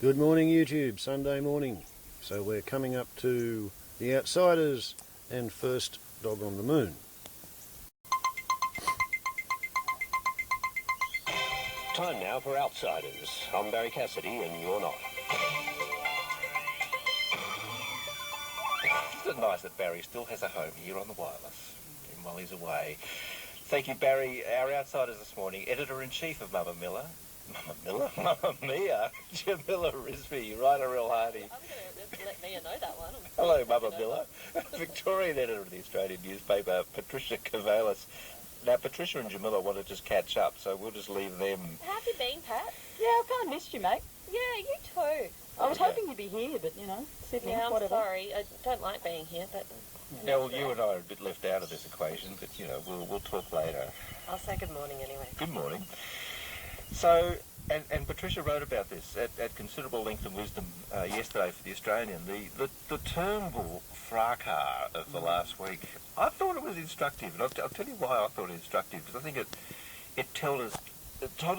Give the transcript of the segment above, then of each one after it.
Good morning, YouTube. Sunday morning. So we're coming up to The Outsiders and First Dog on the Moon. Time now for Outsiders. I'm Barry Cassidy and you're not. Isn't it nice that Barry still has a home here on the wireless, even while he's away? Thank you, Barry. Our Outsiders this morning, Editor-in-Chief of Mamma Mia, Jamila Risby, right, a real hardy. I'm going to let Mia know that one. Hello, Mamma Mia. Victorian editor of the Australian newspaper, Patricia Cavalis. Now, Patricia and Jamila want to just catch up, so we'll just leave them. How have you been, Pat? Yeah, I've kind of missed you, mate. Yeah, you too. I was hoping you'd be here, but, you know, Sydney, Yeah, I'm whatever. sorry. I don't like being here, but... Yeah, well, you and I are a bit left out of this equation, but, you know, we'll talk later. I'll say good morning anyway. Good morning. So, and Patricia wrote about this at considerable length and wisdom yesterday for The Australian. The Turnbull fracas of the last week, I thought it was instructive, and I'll tell you why I thought it was instructive, because I think it told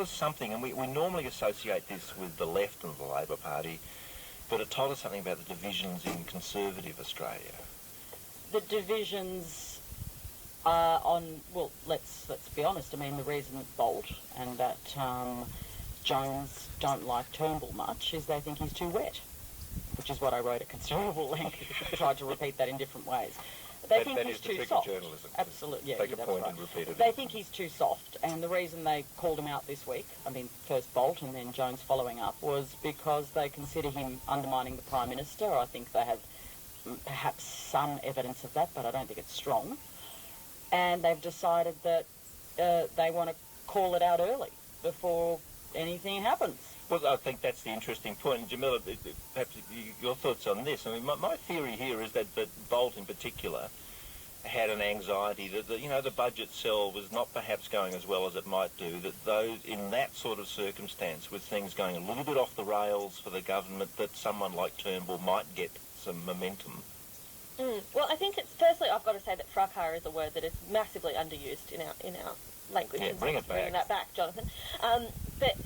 us something, and we normally associate this with the left of the Labor Party, but it told us something about the divisions in conservative Australia. The divisions are on, well, let's be honest. I mean, the reason that Bolt and that Jones don't like Turnbull much is they think he's too wet, which is what I wrote at considerable length. Tried to repeat that in different ways. They think he's too soft. Journalism. Absolutely, yeah, Take a that's point right. and repeat it. They think he's too soft, and the reason they called him out this week, I mean, first Bolt and then Jones following up, was because they consider him undermining the Prime Minister. I think they have perhaps some evidence of that, but I don't think it's strong. And they've decided that they want to call it out early before anything happens. Well, I think that's the interesting point. And Jamila, perhaps your thoughts on this. I mean, my theory here is that Bolt in particular had an anxiety that the budget cell was not perhaps going as well as it might do, that those in that sort of circumstance, with things going a little bit off the rails for the government, that someone like Turnbull might get some momentum. Well, I think firstly I've got to say that fracas is a word that is massively underused in our language. Yeah, bring it back. Bring that back, Jonathan. But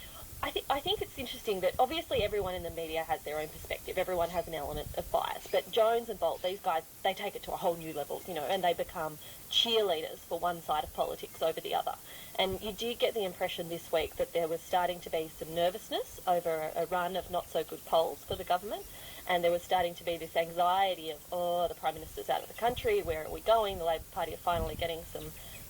I think it's interesting that obviously everyone in the media has their own perspective. Everyone has an element of bias. But Jones and Bolt, these guys, they take it to a whole new level, and they become cheerleaders for one side of politics over the other. And you did get the impression this week that there was starting to be some nervousness over a run of not-so-good polls for the government. And there was starting to be this anxiety of, the Prime Minister's out of the country, where are we going? The Labor Party are finally getting some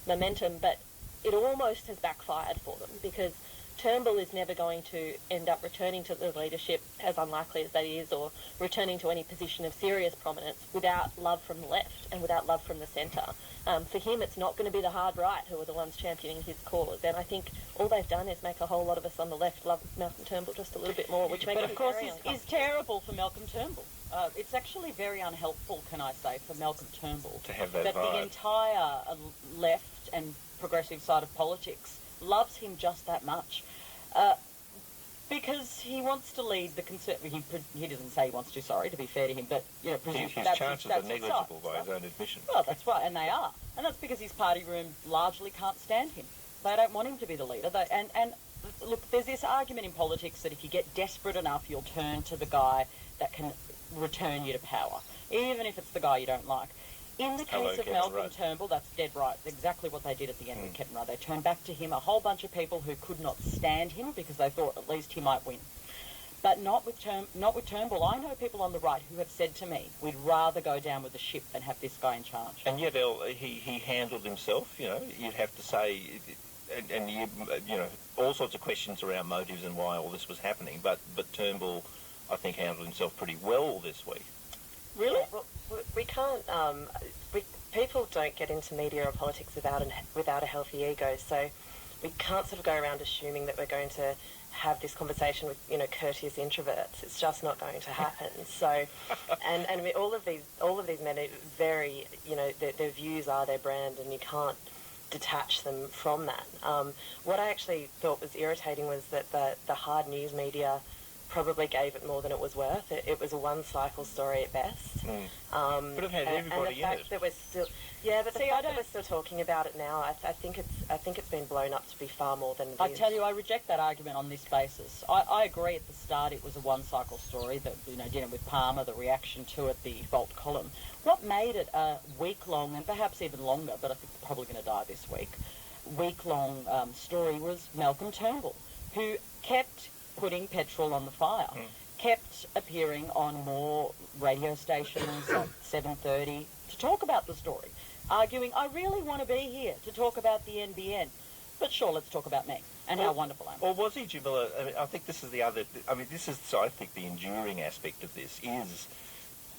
momentum. But it almost has backfired for them, because Turnbull is never going to end up returning to the leadership, as unlikely as that is, or returning to any position of serious prominence without love from the left and without love from the centre. For him, it's not going to be the hard right who are the ones championing his cause. And I think all they've done is make a whole lot of us on the left love Malcolm Turnbull just a little bit more, which makes But of course is terrible for Malcolm Turnbull. It's actually very unhelpful, can I say, for Malcolm Turnbull To have that that vibe. the entire left and progressive side of politics loves him just that much. Because he wants to lead the Conservative. He doesn't say he wants to, sorry, to be fair to him, but, His that's chances that's are his negligible side. by his own admission. Well, that's right, and they are. And that's because his party room largely can't stand him. They don't want him to be the leader. And look, there's this argument in politics that if you get desperate enough, you'll turn to the guy that can return you to power, even if it's the guy you don't like. In the case of Malcolm Turnbull, that's dead right. Exactly what they did at the end with Kevin Rudd. They turned back to him a whole bunch of people who could not stand him because they thought at least he might win. But not with Turnbull. I know people on the right who have said to me, we'd rather go down with the ship than have this guy in charge. And yet he handled himself, you'd have to say, and all sorts of questions around motives and why all this was happening, but Turnbull, I think, handled himself pretty well this week. Really? Yeah, well, we can't. People don't get into media or politics without a healthy ego. So we can't sort of go around assuming that we're going to have this conversation with courteous introverts. It's just not going to happen. So, and I mean, all of these men are very their views are their brand, and you can't detach them from that. What I actually thought was irritating was that the hard news media probably gave it more than it was worth. It was a one-cycle story at best. But it had everybody and the in fact it. that we're still, but the fact that we're still talking about it now, I think it's been blown up to be far more than it I is. tell you, I reject that argument on this basis. I agree at the start it was a one-cycle story, that, dealing with Palmer, the reaction to it, the Bolt column. What made it a week-long, and perhaps even longer, but I think it's probably going to die this week-long story was Malcolm Turnbull, who kept putting petrol on the fire, kept appearing on more radio stations at 7:30 to talk about the story, arguing, I really want to be here to talk about the NBN, but sure, let's talk about me and how wonderful I am. Or was he, Jamila? I mean, I think this is the other... I mean, this is, I think, the enduring aspect of this is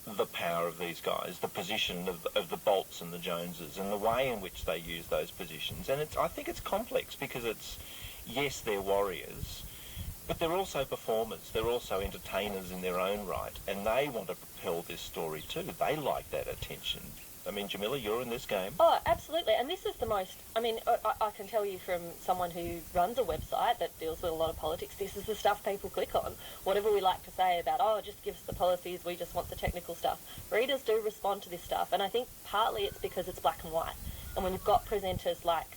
the power of these guys, the position of the Bolts and the Joneses, and the way in which they use those positions. And I think it's complex because it's, yes, they're warriors, but they're also performers. They're also entertainers in their own right, and they want to propel this story too. They like that attention. I mean, Jamila, you're in this game. Oh, absolutely. And this is the most... I mean, I can tell you from someone who runs a website that deals with a lot of politics, this is the stuff people click on. Whatever we like to say about, just give us the policies, we just want the technical stuff. Readers do respond to this stuff, and I think partly it's because it's black and white. And when you've got presenters like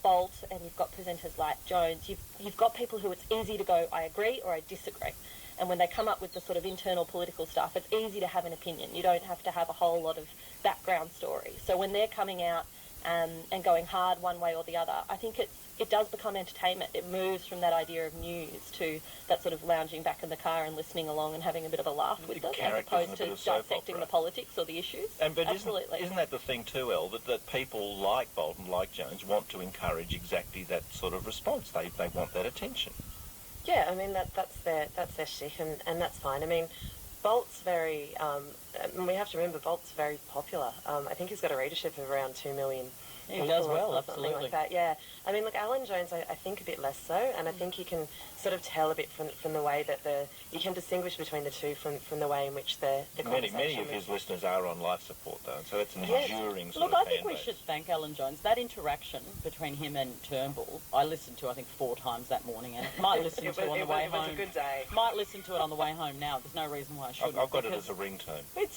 Bolt and you've got presenters like Jones, you've got people who it's easy to go, I agree or I disagree. And when they come up with the sort of internal political stuff, it's easy to have an opinion. You don't have to have a whole lot of background story. So when they're coming out and going hard one way or the other, I think it does become entertainment. It moves from that idea of news to that sort of lounging back in the car and listening along and having a bit of a laugh with them, as opposed to dissecting the politics or the issues. But absolutely. Isn't that the thing too, Elle, that people like Bolt and like Jones want to encourage exactly that sort of response? They want that attention. Yeah, I mean, that's their shtick, and that's fine. I mean, Bolt's very... we have to remember, Bolt's very popular. I think he's got a readership of around 2 million He does well, or something like that. Yeah. I mean, look, Alan Jones, I think a bit less so, and I think you can sort of tell a bit from the way that you can distinguish between the two from the way in which the conversation Many of his listeners are on life support, though, so it's an enduring sort Look, of I think fan we base. should thank Alan Jones. That interaction between him and Turnbull, I listened to, I think, 4 times that morning, and might listen to it on the way home. It was a good day. Might listen to it on the way home now. There's no reason why I shouldn't. I've got it as a ringtone. It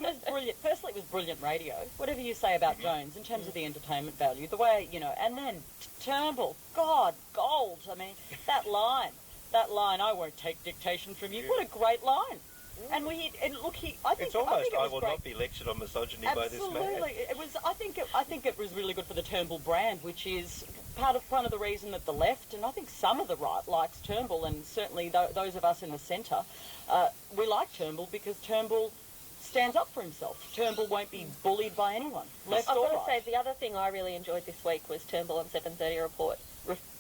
was brilliant. Firstly, it was brilliant radio. Whatever you say about Jones, in terms of the entertainment value, the way, and then Turnbull, God, gold. I mean, that line, I won't take dictation from you. What a great line. And I think It's almost, I will great. not be lectured on misogyny by this man. Absolutely, it was. I think it was really good for the Turnbull brand, which is part of the reason that the left and I think some of the right likes Turnbull, and certainly those of us in the centre, we like Turnbull because Turnbull stands up for himself. Turnbull won't be bullied by anyone, left I've or got to right. say, the other thing I really enjoyed this week was Turnbull on 7:30 Report.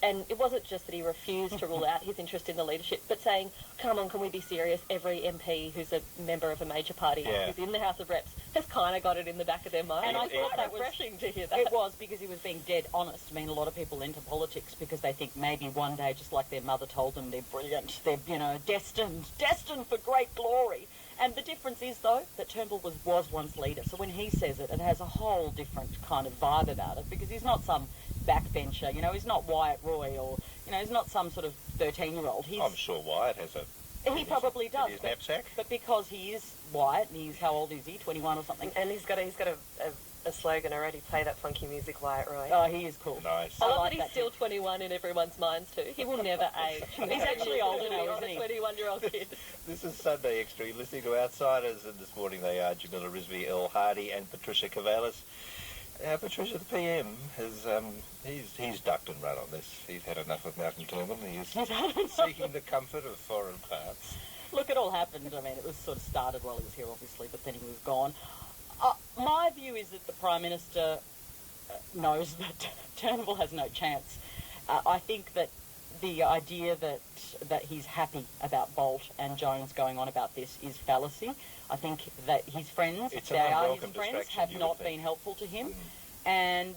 And it wasn't just that he refused to rule out his interest in the leadership, but saying, come on, can we be serious? Every MP who's a member of a major party who's in the House of Reps has kind of got it in the back of their mind. And I thought that was refreshing to hear that. It was, because he was being dead honest. I mean, a lot of people enter politics because they think maybe one day, just like their mother told them, they're brilliant, they're, destined for great glory. And the difference is, though, that Turnbull was once leader. So when he says it, it has a whole different kind of vibe about it, because he's not some backbencher, he's not Wyatt Roy, or, he's not some sort of 13-year-old. I'm sure Wyatt has He probably does. his knapsack. But because he is Wyatt, and he's, how old is he, 21 or something? And he's got a slogan already, play that funky music, Wyatt Roy. Oh, he is cool. Nice. I love like that he's still 21 in everyone's minds too. He will never age. He's actually older now, isn't he? A 21-year-old kid. This is Sunday Extra. You're listening to Outsiders, and this morning they are Jamila Rizvi, Elle Hardy, and Patricia Cavalis. Patricia, the PM, he's ducked and run on this. He's had enough of Malcolm Turnbull. He is seeking the comfort of foreign parts. Look, it all happened. I mean, it was sort of started while he was here, obviously, but then he was gone. My view is that the Prime Minister knows that Turnbull has no chance. I think that the idea that he's happy about Bolt and Jones going on about this is fallacy. I think that his friends, have not been helpful to him, and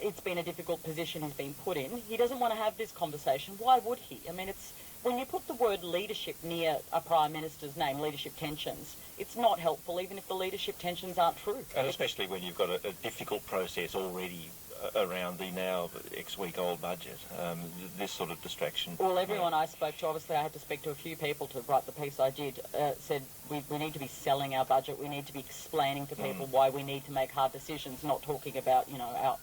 it's been a difficult position he's been put in. He doesn't want to have this conversation. Why would he? I mean, it's when you put the word leadership near a Prime Minister's name, leadership tensions, it's not helpful, even if the leadership tensions aren't true. And especially when you've got a difficult process already around the now X-week-old budget. This sort of distraction. Well, everyone I spoke to, obviously I had to speak to a few people to write the piece I did, said we need to be selling our budget, we need to be explaining to people why we need to make hard decisions, not talking about,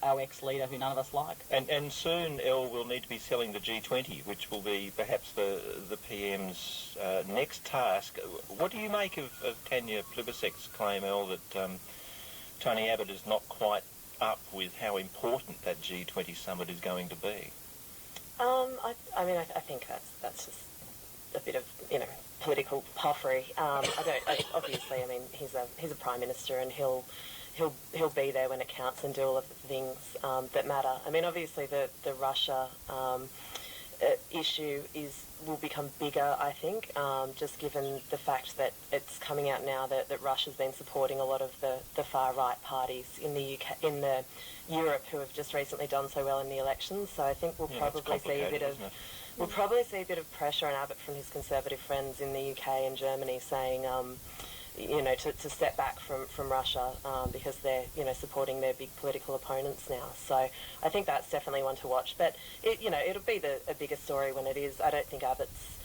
our ex-leader who none of us like. And soon, Elle will need to be selling the G20, which will be perhaps the PM's next task. What do you make of Tanya Plibersek's claim, Elle, that Tony Abbott is not quite up with how important that G20 summit is going to be? I think that's just a bit of political puffery. Obviously, he's a prime minister, and he'll be there when it counts and do all of the things that matter. Obviously the Russia issue will become bigger, I think, just given the fact that it's coming out now that Russia's been supporting a lot of the far right parties in the UK, in the Europe, who have just recently done so well in the elections. So I think we'll probably see a bit of pressure on Abbott from his Conservative friends in the UK and Germany, saying to step back from Russia because they're supporting their big political opponents now. So I think that's definitely one to watch. But it'll be a bigger story when it is. I don't think Abbott's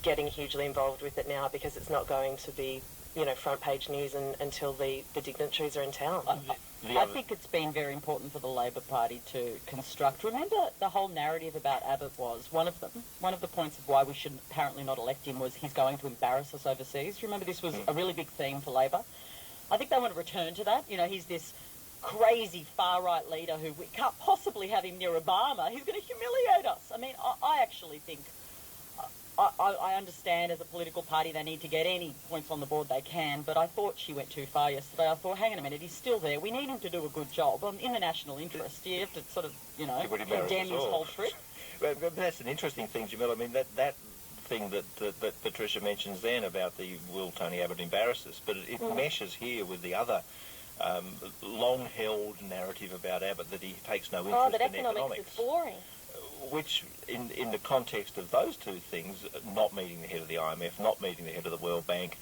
getting hugely involved with it now, because it's not going to be front page news until the dignitaries are in town. I think it's been very important for the Labor Party to construct. Remember, the whole narrative about Abbott was one of the points of why we should apparently not elect him was he's going to embarrass us overseas. Remember, this was a really big theme for Labor. I think they want to return to that. He's this crazy far-right leader who we can't possibly have him near Obama. He's going to humiliate us. I actually think I understand as a political party they need to get any points on the board they can, but I thought she went too far yesterday. I thought, hang on a minute, he's still there. We need him to do a good job in the national interest. You have to sort of, condemn his whole trip. But that's an interesting thing, Jamila. That thing that Patricia mentions then about will Tony Abbott embarrass us, but it meshes here with the other long-held narrative about Abbott that he takes no interest in economics. Is boring. Which, in the context of those two things, not meeting the head of the IMF, not meeting the head of the World Bank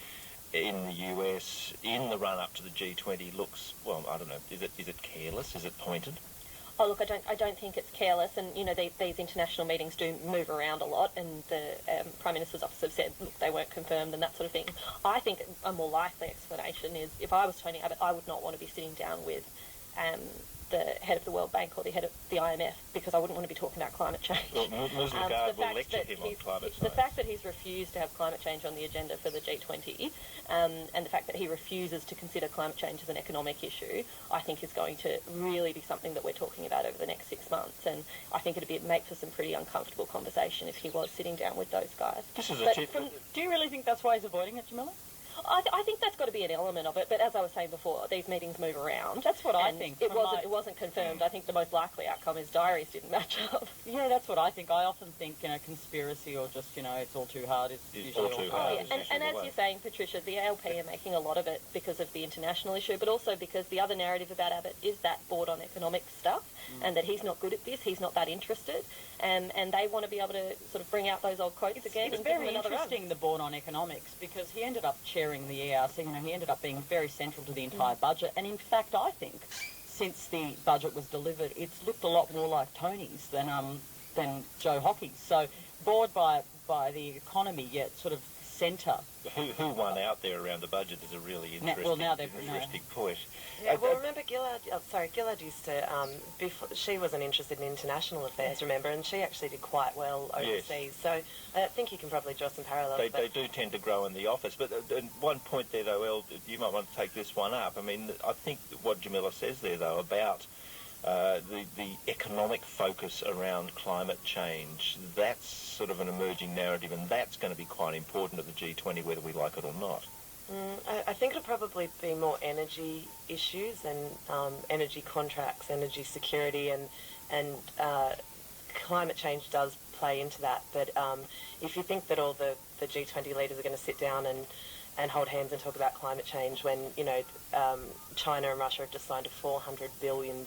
in the US, in the run-up to the G20, looks, well, I don't know, is it careless? Is it pointed? Oh, look, I don't think it's careless, and, these international meetings do move around a lot, and the Prime Minister's office have said, look, they weren't confirmed and that sort of thing. I think a more likely explanation is, if I was Tony Abbott, I would not want to be sitting down with the head of the World Bank or the head of the IMF, because I wouldn't want to be talking about climate change. Well, Moondog will lecture him on climate change. The fact that he's refused to have climate change on the agenda for the G20, and the fact that he refuses to consider climate change as an economic issue, I think is going to really be something that we're talking about over the next 6 months. And I think it'd make for some pretty uncomfortable conversation if he was sitting down with those guys. Do you really think that's why he's avoiding it, Jamila? I think that's got to be an element of it, but as I was saying before, these meetings move around. That's what I think. It wasn't confirmed. I think the most likely outcome is diaries didn't match up. Yeah, that's what I think. I often think, conspiracy or just, it's all too hard. It's usually all too hard. And as you're saying, Patricia, the ALP are making a lot of it because of the international issue, but also because the other narrative about Abbott is that board on economic stuff, and that he's not good at this, he's not that interested, and they want to be able to sort of bring out those old quotes again. It's very interesting, the board on economics, because he ended up chairing the ERC. He ended up being very central to the entire budget, and in fact, I think since the budget was delivered, it's looked a lot more like Tony's than Joe Hockey's. So bored by the economy, yet sort of centre. Who won out there around the budget is a really interesting point. Yeah, well, remember Gillard used to, before, she wasn't interested in international affairs, remember, and she actually did quite well overseas. Yes. So I think you can probably draw some parallels. They do tend to grow in the office. But one point there, though, El, you might want to take this one up. I think what Jamila says there, though, about the economic focus around climate change, that's sort of an emerging narrative, and that's going to be quite important at the G20, whether we like it or not. I think it'll probably be more energy issues and energy contracts, energy security, and climate change does play into that. But if you think that all the G20 leaders are going to sit down and hold hands and talk about climate change when, China and Russia have just signed a $400 billion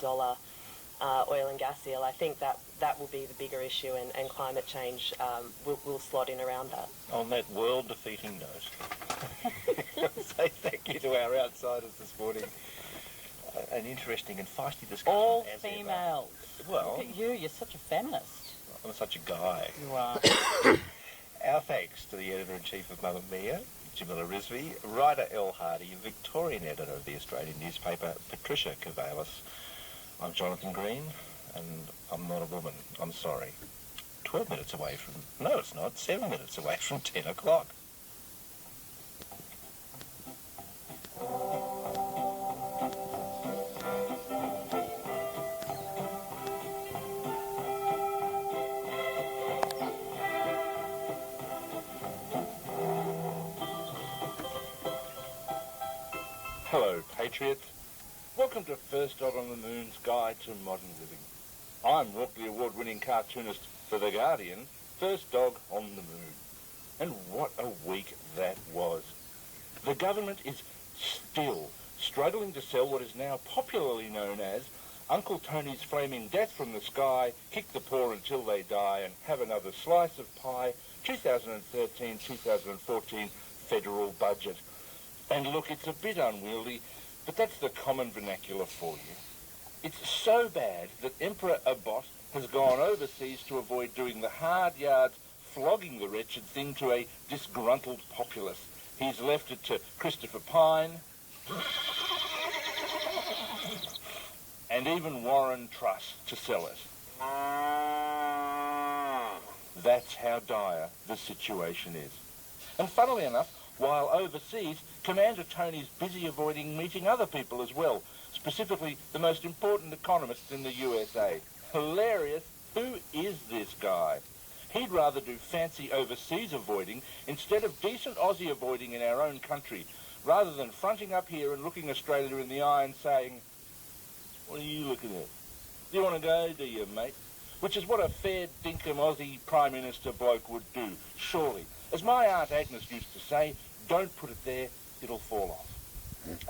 oil and gas deal, I think that will be the bigger issue, and climate change will slot in around that. On that world-defeating note, say thank you to our outsiders this morning. an interesting and feisty discussion. All as ever. females. Well, Look at you, you're such a feminist. I'm such a guy. You are. Our thanks to the Editor-in-Chief of Mamma Mia, Jamila Rizvi, writer Elle Hardy, Victorian editor of the Australian newspaper, Patricia Cavalis. I'm Jonathan Green, and I'm not a woman. I'm sorry. 12 minutes away from... No, it's not. 7 minutes away from 10 o'clock. Hello, Patriots. Welcome to First Dog on the Moon's Guide to Modern Living. I'm Walkley Award-winning cartoonist for The Guardian, First Dog on the Moon. And what a week that was. The government is still struggling to sell what is now popularly known as Uncle Tony's Flaming Death from the Sky, Kick the Poor Until They Die, and Have Another Slice of Pie, 2013-2014 federal budget. And look, it's a bit unwieldy, but that's the common vernacular for you. It's so bad that Emperor Abbott has gone overseas to avoid doing the hard yards, flogging the wretched thing to a disgruntled populace. He's left it to Christopher Pyne and even Warren Truss to sell it. That's how dire the situation is. And funnily enough, while overseas, Commander Tony's busy avoiding meeting other people as well, specifically the most important economists in the USA. Hilarious. Who is this guy? He'd rather do fancy overseas avoiding instead of decent Aussie avoiding in our own country, rather than fronting up here and looking Australia in the eye and saying, "What are you looking at? Do you want to go, do you, mate?" Which is what a fair dinkum Aussie Prime Minister bloke would do, surely. As my Aunt Agnes used to say, don't put it there, it'll fall off.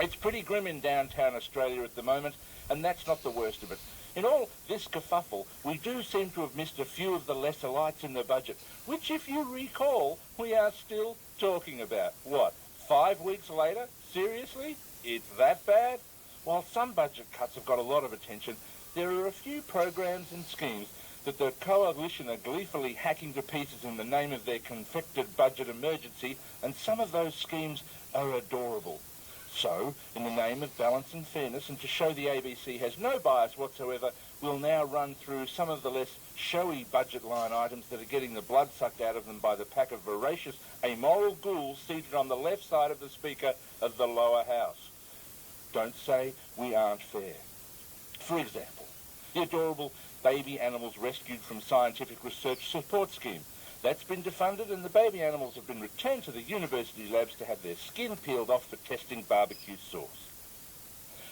It's pretty grim in downtown Australia at the moment, and that's not the worst of it. In all this kerfuffle, we do seem to have missed a few of the lesser lights in the budget, which, if you recall, we are still talking about. What, 5 weeks later? Seriously? It's that bad? While some budget cuts have got a lot of attention, there are a few programs and schemes that the coalition are gleefully hacking to pieces in the name of their confected budget emergency, and some of those schemes are adorable. So, in the name of balance and fairness, and to show the ABC has no bias whatsoever, we'll now run through some of the less showy budget line items that are getting the blood sucked out of them by the pack of voracious, amoral ghouls seated on the left side of the Speaker of the lower house. Don't say we aren't fair. For example, the adorable Baby Animals Rescued from Scientific Research Support Scheme. That's been defunded, and the baby animals have been returned to the university labs to have their skin peeled off for testing barbecue sauce.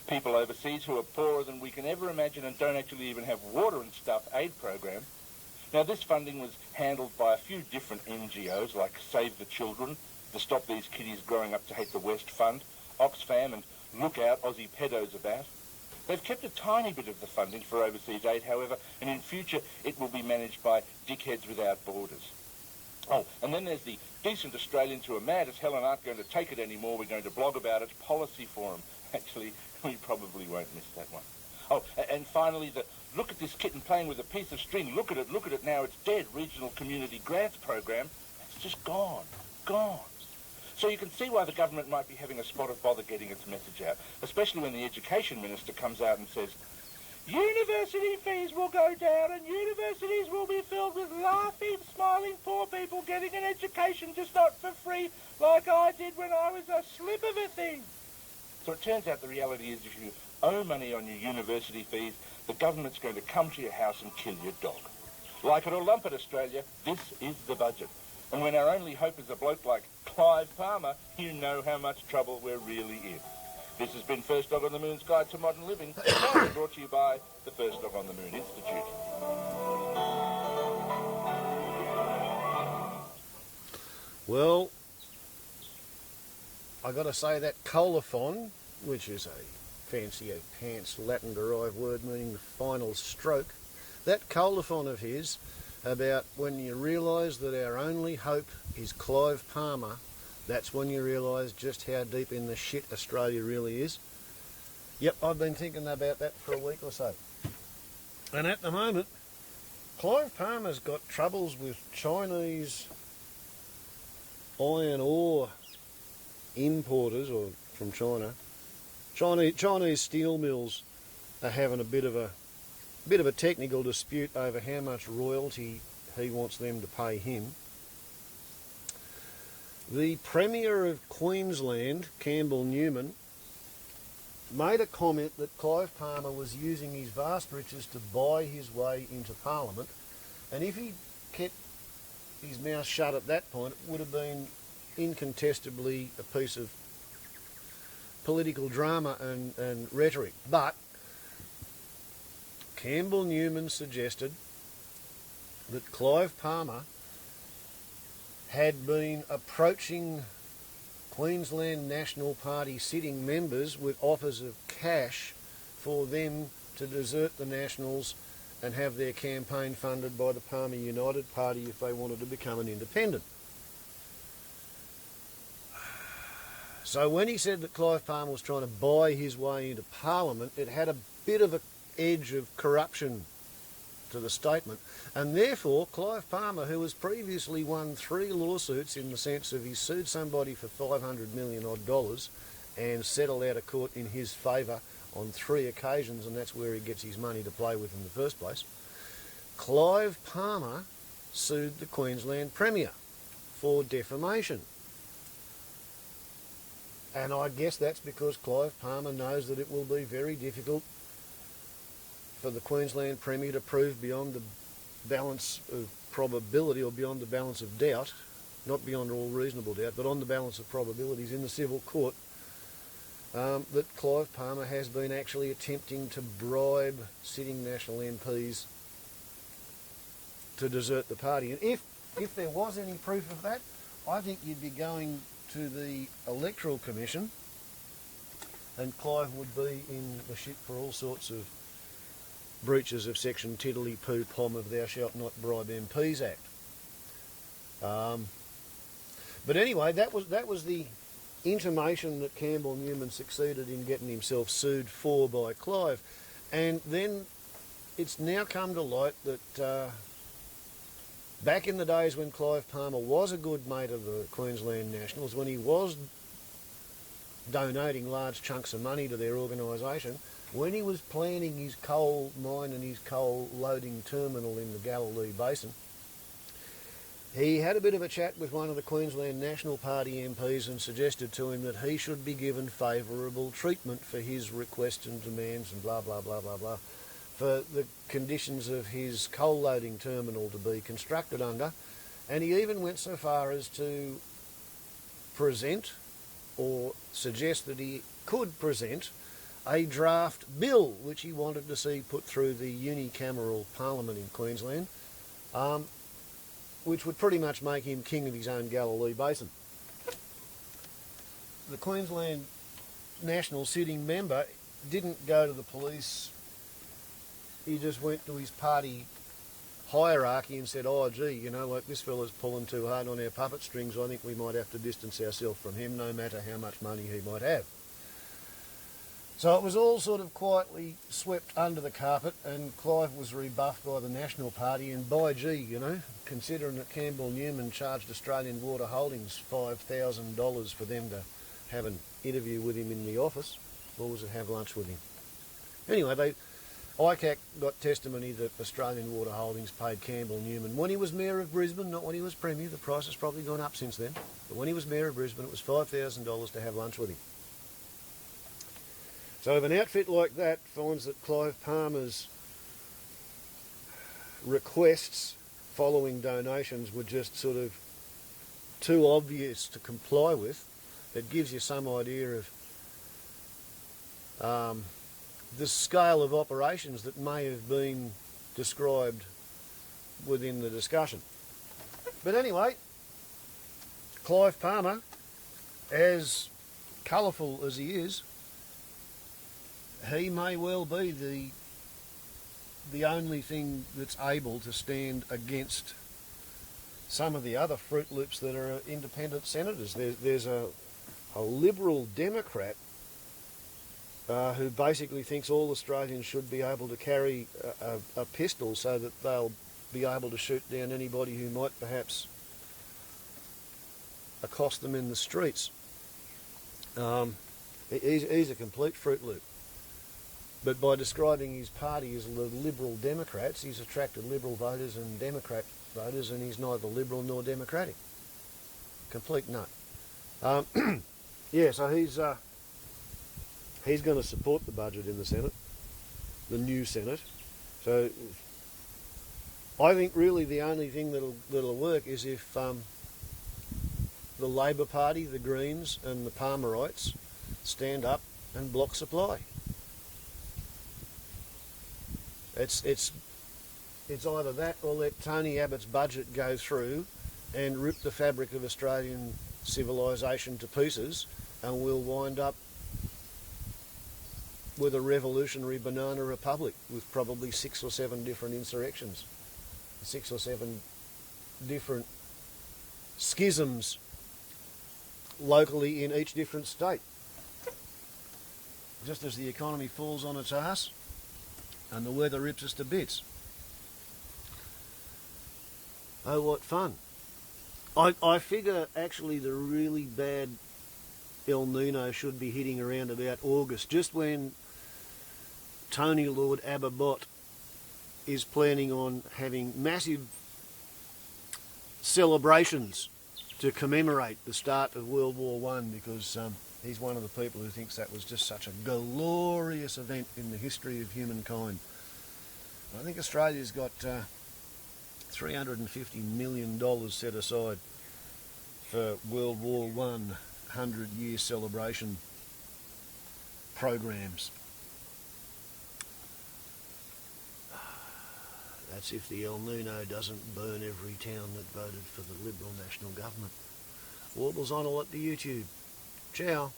People overseas who are poorer than we can ever imagine and don't actually even have water and stuff aid program. Now, this funding was handled by a few different NGOs like Save the Children, the Stop These Kiddies Growing Up to Hate the West Fund, Oxfam, and Look Out Aussie Pedos About. They've kept a tiny bit of the funding for overseas aid, however, and in future it will be managed by Dickheads Without Borders. Oh, and then there's the decent Australians who are mad as hell and aren't going to take it anymore. We're going to blog about it. Policy Forum. Actually, we probably won't miss that one. Oh, and finally, the look at this kitten playing with a piece of string. Look at it now. It's dead. Regional Community Grants Program. It's just gone. So you can see why the government might be having a spot of bother getting its message out, especially when the Education Minister comes out and says, university fees will go down and universities will be filled with laughing, smiling poor people getting an education, just not for free, like I did when I was a slip of a thing. So it turns out the reality is if you owe money on your university fees, the government's going to come to your house and kill your dog. Like it or lump it, Australia, this is the budget. And when our only hope is a bloke like Clive Palmer, you know how much trouble we're really in. This has been First Dog on the Moon's Guide to Modern Living, brought to you by the First Dog on the Moon Institute. Well, I got to say that colophon, which is a fancy pants Latin-derived word meaning the final stroke, that colophon of his about when you realise that our only hope is Clive Palmer, that's when you realise just how deep in the shit Australia really is. Yep, I've been thinking about that for a week or so. And at the moment, Clive Palmer's got troubles with Chinese iron ore importers, or from China. Chinese steel mills are having a bit of a technical dispute over how much royalty he wants them to pay him. The Premier of Queensland, Campbell Newman, made a comment that Clive Palmer was using his vast riches to buy his way into Parliament, and if he kept his mouth shut at that point, it would have been incontestably a piece of political drama and rhetoric. But Campbell Newman suggested that Clive Palmer had been approaching Queensland National Party sitting members with offers of cash for them to desert the Nationals and have their campaign funded by the Palmer United Party if they wanted to become an independent. So when he said that Clive Palmer was trying to buy his way into Parliament, it had a bit of an edge of corruption to the statement, and therefore Clive Palmer, who has previously won 3 lawsuits in the sense of he's sued somebody for $500 million odd and settled out of court in his favour on 3 occasions, and that's where he gets his money to play with in the first place. Clive Palmer sued the Queensland Premier for defamation. And I guess that's because Clive Palmer knows that it will be very difficult for the Queensland Premier to prove beyond the balance of probability, or beyond the balance of doubt, not beyond all reasonable doubt, but on the balance of probabilities in the civil court, that Clive Palmer has been actually attempting to bribe sitting National MPs to desert the party. And if there was any proof of that, I think you'd be going to the Electoral Commission, and Clive would be in the shit for all sorts of breaches of Section Tiddly Poo Pom of Thou Shalt Not Bribe MPs Act. But anyway, that was the intimation that Campbell Newman succeeded in getting himself sued for by Clive. And then it's now come to light that back in the days when Clive Palmer was a good mate of the Queensland Nationals, when he was donating large chunks of money to their organisation, when he was planning his coal mine and his coal loading terminal in the Galilee Basin, he had a bit of a chat with one of the Queensland National Party MPs and suggested to him that he should be given favourable treatment for his requests and demands and blah, blah, blah, blah, blah, for the conditions of his coal loading terminal to be constructed under. And he even went so far as to present, or suggest that he could present, a draft bill which he wanted to see put through the unicameral parliament in Queensland, which would pretty much make him king of his own Galilee Basin. The Queensland National sitting member didn't go to the police. He just went to his party hierarchy and said, oh gee, you know, like, this fella's pulling too hard on our puppet strings, I think we might have to distance ourselves from him no matter how much money he might have. So it was all sort of quietly swept under the carpet, and Clive was rebuffed by the National Party, and by gee, you know, considering that Campbell Newman charged Australian Water Holdings $5,000 for them to have an interview with him in the office, or was it have lunch with him? Anyway, ICAC got testimony that Australian Water Holdings paid Campbell Newman when he was Mayor of Brisbane, not when he was Premier. The price has probably gone up since then, but when he was Mayor of Brisbane, it was $5,000 to have lunch with him. So if an outfit like that finds that Clive Palmer's requests following donations were just sort of too obvious to comply with, it gives you some idea of the scale of operations that may have been described within the discussion. But anyway, Clive Palmer, as colourful as he is, he may well be the only thing that's able to stand against some of the other Fruit Loops that are independent senators. There's a Liberal Democrat who basically thinks all Australians should be able to carry a pistol so that they'll be able to shoot down anybody who might perhaps accost them in the streets. He's a complete Fruit Loop. But by describing his party as the Liberal Democrats, he's attracted Liberal voters and Democrat voters, and he's neither Liberal nor Democratic. Complete nut. Yeah, so he's going to support the budget in the Senate, the new Senate. So I think really the only thing that'll work is if the Labor Party, the Greens and the Palmerites stand up and block supply. It's either that or let Tony Abbott's budget go through and rip the fabric of Australian civilisation to pieces, and we'll wind up with a revolutionary banana republic with probably 6 or 7 different insurrections, 6 or 7 different schisms locally in each different state. Just as the economy falls on its arse and the weather rips us to bits. Oh, what fun. I figure actually the really bad El Nino should be hitting around about August, just when Tony Lord Abbott is planning on having massive celebrations to commemorate the start of World War I, because he's one of the people who thinks that was just such a glorious event in the history of humankind. I think Australia's got $350 million set aside for World War I 100-year celebration programs. That's if the El Nino doesn't burn every town that voted for the Liberal National Government. Warbles on a lot to YouTube. Ciao.